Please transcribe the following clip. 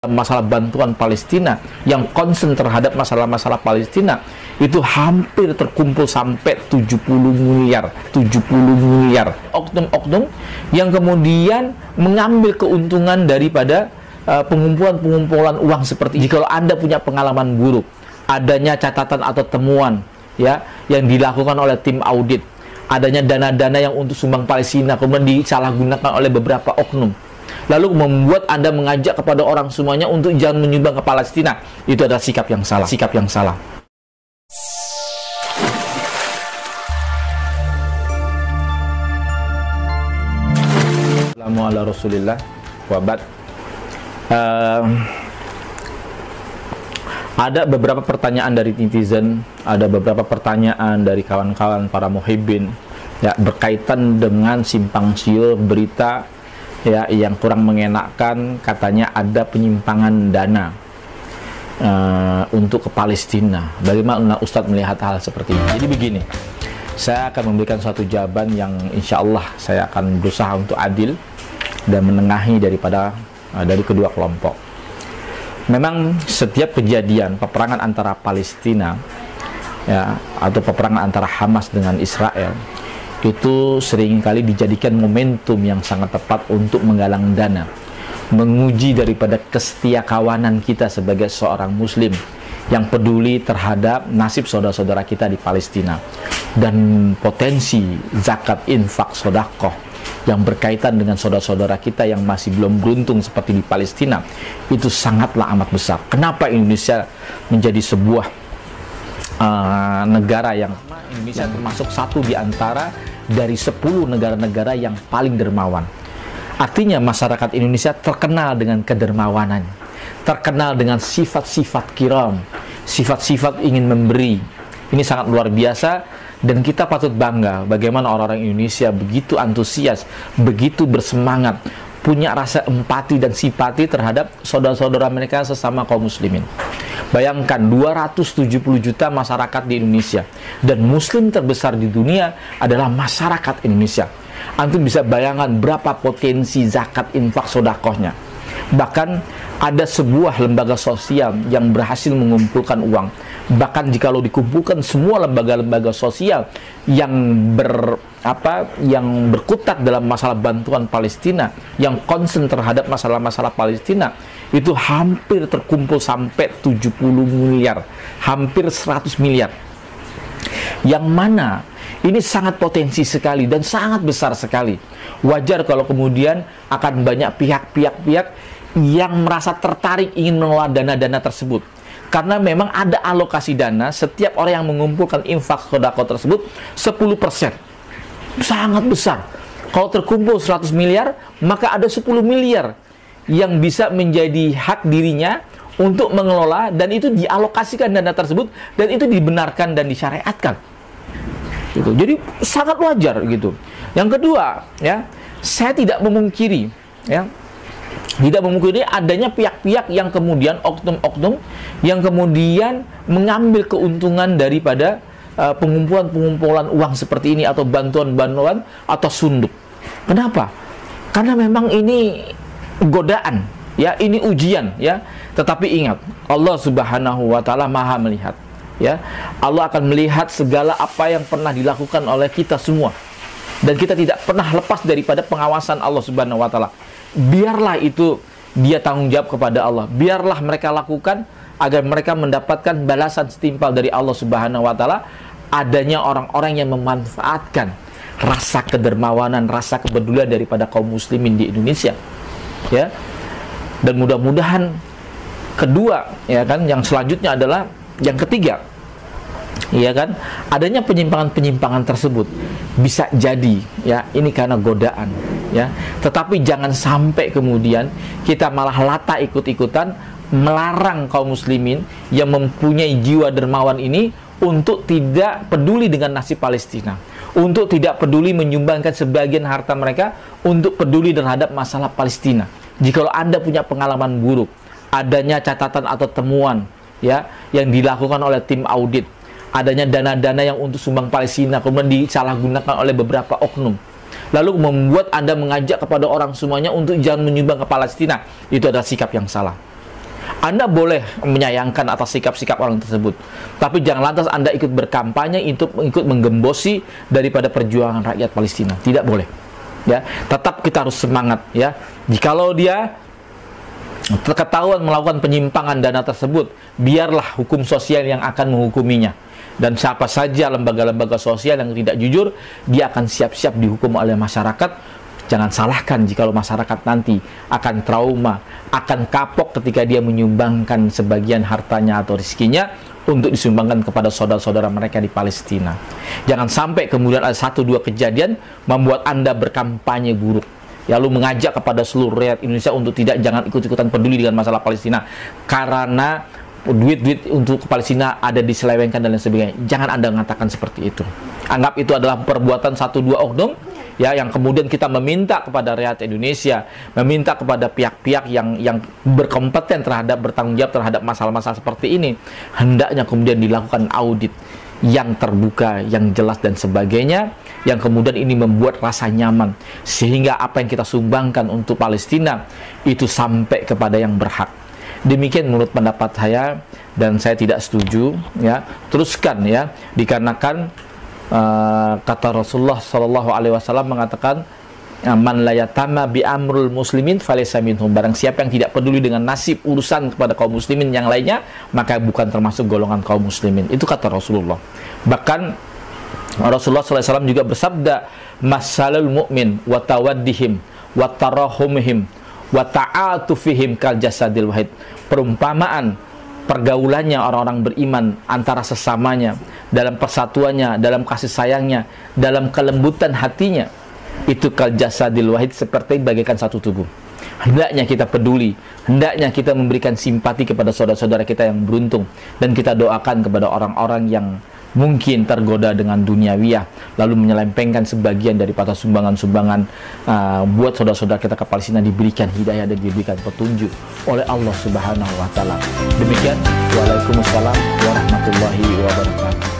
masalah bantuan Palestina, yang concern terhadap masalah-masalah Palestina itu hampir terkumpul sampai 70 miliar oknum-oknum yang kemudian mengambil keuntungan daripada pengumpulan uang seperti ini. Kalau Anda punya pengalaman buruk, adanya catatan atau temuan ya yang dilakukan oleh tim audit, adanya dana-dana yang untuk sumbang Palestina kemudian disalahgunakan oleh beberapa oknum, lalu membuat Anda mengajak kepada orang semuanya untuk jangan menyumbang ke Palestina, itu adalah sikap yang salah. Assalamualaikum Rasulillah wabad. Ada beberapa pertanyaan dari netizen, ada beberapa pertanyaan dari kawan-kawan para muhibbin ya, berkaitan dengan simpang siur berita ya yang kurang mengenakkan, katanya ada penyimpangan dana untuk ke Palestina. Bagaimana Ustadz melihat hal seperti ini? Jadi begini, saya akan memberikan suatu jawaban yang insya Allah saya akan berusaha untuk adil dan menengahi dari kedua kelompok. Memang setiap kejadian peperangan antara Palestina ya, atau peperangan antara Hamas dengan Israel itu seringkali dijadikan momentum yang sangat tepat untuk menggalang dana, menguji daripada kesetiakawanan kita sebagai seorang muslim yang peduli terhadap nasib saudara-saudara kita di Palestina, dan potensi zakat, infak, sedekah yang berkaitan dengan saudara-saudara kita yang masih belum beruntung seperti di Palestina itu sangatlah amat besar. Kenapa Indonesia menjadi sebuah negara yang Indonesia termasuk satu di antara dari 10 negara-negara yang paling dermawan. Artinya masyarakat Indonesia terkenal dengan kedermawanan, terkenal dengan sifat-sifat kiram, sifat-sifat ingin memberi. Ini sangat luar biasa. Dan kita patut bangga bagaimana orang-orang Indonesia begitu antusias, begitu bersemangat, punya rasa empati dan simpati terhadap saudara-saudara mereka sesama kaum muslimin. Bayangkan 270 juta masyarakat di Indonesia, dan muslim terbesar di dunia adalah masyarakat Indonesia. Antum bisa bayangkan berapa potensi zakat, infak, sedekahnya. Bahkan ada sebuah lembaga sosial yang berhasil mengumpulkan uang. Bahkan jikalau dikumpulkan semua lembaga-lembaga sosial yang berkutat dalam masalah bantuan Palestina, yang concern terhadap masalah-masalah Palestina, itu hampir terkumpul sampai 70 miliar, hampir 100 miliar. Yang mana ini sangat potensi sekali dan sangat besar sekali. Wajar kalau kemudian akan banyak pihak-pihak yang merasa tertarik ingin mengelola dana-dana tersebut. Karena memang ada alokasi dana, setiap orang yang mengumpulkan infak sedekah tersebut 10%. Sangat besar. Kalau terkumpul 100 miliar, maka ada 10 miliar yang bisa menjadi hak dirinya untuk mengelola, dan itu dialokasikan dana tersebut, dan itu dibenarkan dan disyariatkan. Gitu. Jadi sangat wajar gitu. Yang kedua, ya, saya tidak memungkiri, ya, adanya pihak-pihak yang kemudian oknum-oknum yang kemudian mengambil keuntungan daripada pengumpulan uang seperti ini, atau bantuan-bantuan atau sunduk. Kenapa? Karena memang ini godaan, ya, ini ujian, ya. Tetapi ingat, Allah Subhanahu wa taala Maha melihat, ya. Allah akan melihat segala apa yang pernah dilakukan oleh kita semua. Dan kita tidak pernah lepas daripada pengawasan Allah Subhanahu wa taala. Biarlah itu dia tanggung jawab kepada Allah. Biarlah mereka lakukan agar mereka mendapatkan balasan setimpal dari Allah Subhanahu wa taala. Adanya orang-orang yang memanfaatkan rasa kedermawanan, rasa kepedulian daripada kaum muslimin di Indonesia. Ya. Dan mudah-mudahan kedua, ya kan, yang selanjutnya adalah yang ketiga. Iya kan, adanya penyimpangan-penyimpangan tersebut bisa jadi, ya, ini karena godaan, ya. Tetapi jangan sampai kemudian kita malah lata ikut-ikutan melarang kaum muslimin yang mempunyai jiwa dermawan ini untuk tidak peduli dengan nasib Palestina, untuk tidak peduli menyumbangkan sebagian harta mereka untuk peduli terhadap masalah Palestina. Jikalau Anda punya pengalaman buruk, adanya catatan atau temuan, ya, yang dilakukan oleh tim audit, adanya dana-dana yang untuk sumbang Palestina kemudian disalahgunakan oleh beberapa oknum, lalu membuat Anda mengajak kepada orang semuanya untuk jangan menyumbang ke Palestina, itu adalah sikap yang salah. Anda boleh menyayangkan atas sikap-sikap orang tersebut, tapi jangan lantas Anda ikut berkampanye, ikut menggembosi daripada perjuangan rakyat Palestina. Tidak boleh. Ya, tetap kita harus semangat. Ya, jikalau dia ketahuan melakukan penyimpangan dana tersebut, biarlah hukum sosial yang akan menghukuminya. Dan siapa saja lembaga-lembaga sosial yang tidak jujur, dia akan siap-siap dihukum oleh masyarakat. Jangan salahkan jikalau masyarakat nanti akan trauma, akan kapok ketika dia menyumbangkan sebagian hartanya atau rezekinya untuk disumbangkan kepada saudara-saudara mereka di Palestina. Jangan sampai kemudian ada 1-2 kejadian membuat Anda berkampanye buruk, lalu mengajak kepada seluruh rakyat Indonesia untuk jangan ikut-ikutan peduli dengan masalah Palestina karena duit-duit untuk Palestina ada diselewengkan dan lain sebagainya. Jangan Anda mengatakan seperti itu. Anggap itu adalah perbuatan 1-2 oknum, ya, yang kemudian kita meminta kepada rakyat Indonesia, meminta kepada pihak-pihak yang berkompeten bertanggung jawab terhadap masalah-masalah seperti ini, hendaknya kemudian dilakukan audit yang terbuka, yang jelas dan sebagainya, yang kemudian ini membuat rasa nyaman sehingga apa yang kita sumbangkan untuk Palestina itu sampai kepada yang berhak. Demikian menurut pendapat saya, dan saya tidak setuju, ya. Teruskan, ya, dikarenakan kata Rasulullah Shallallahu Alaihi Wasallam mengatakan, man layatama bi amrul muslimin falaysa minhum. Barang siapa yang tidak peduli dengan nasib urusan kepada kaum muslimin yang lainnya, maka bukan termasuk golongan kaum muslimin. Itu kata Rasulullah. Bahkan Rasulullah SAW juga bersabda, masalul mu'min wa tawaddihim wa tarahumihim wa ta'atufihim kal jasadil wahid. Perumpamaan pergaulannya orang-orang beriman antara sesamanya, dalam persatuannya, dalam kasih sayangnya, dalam kelembutan hatinya, itu kal jasadil wahid, seperti bagaikan satu tubuh. Hendaknya kita peduli, hendaknya kita memberikan simpati kepada saudara-saudara kita yang beruntung, dan kita doakan kepada orang-orang yang mungkin tergoda dengan duniawiyah, lalu menyelempengkan sebagian daripada sumbangan-sumbangan buat saudara-saudara kita ke Palestina diberikan hidayah dan diberikan petunjuk oleh Allah Subhanahu wa Ta'ala. Demikian, waalaikumsalam warahmatullahi wabarakatuh.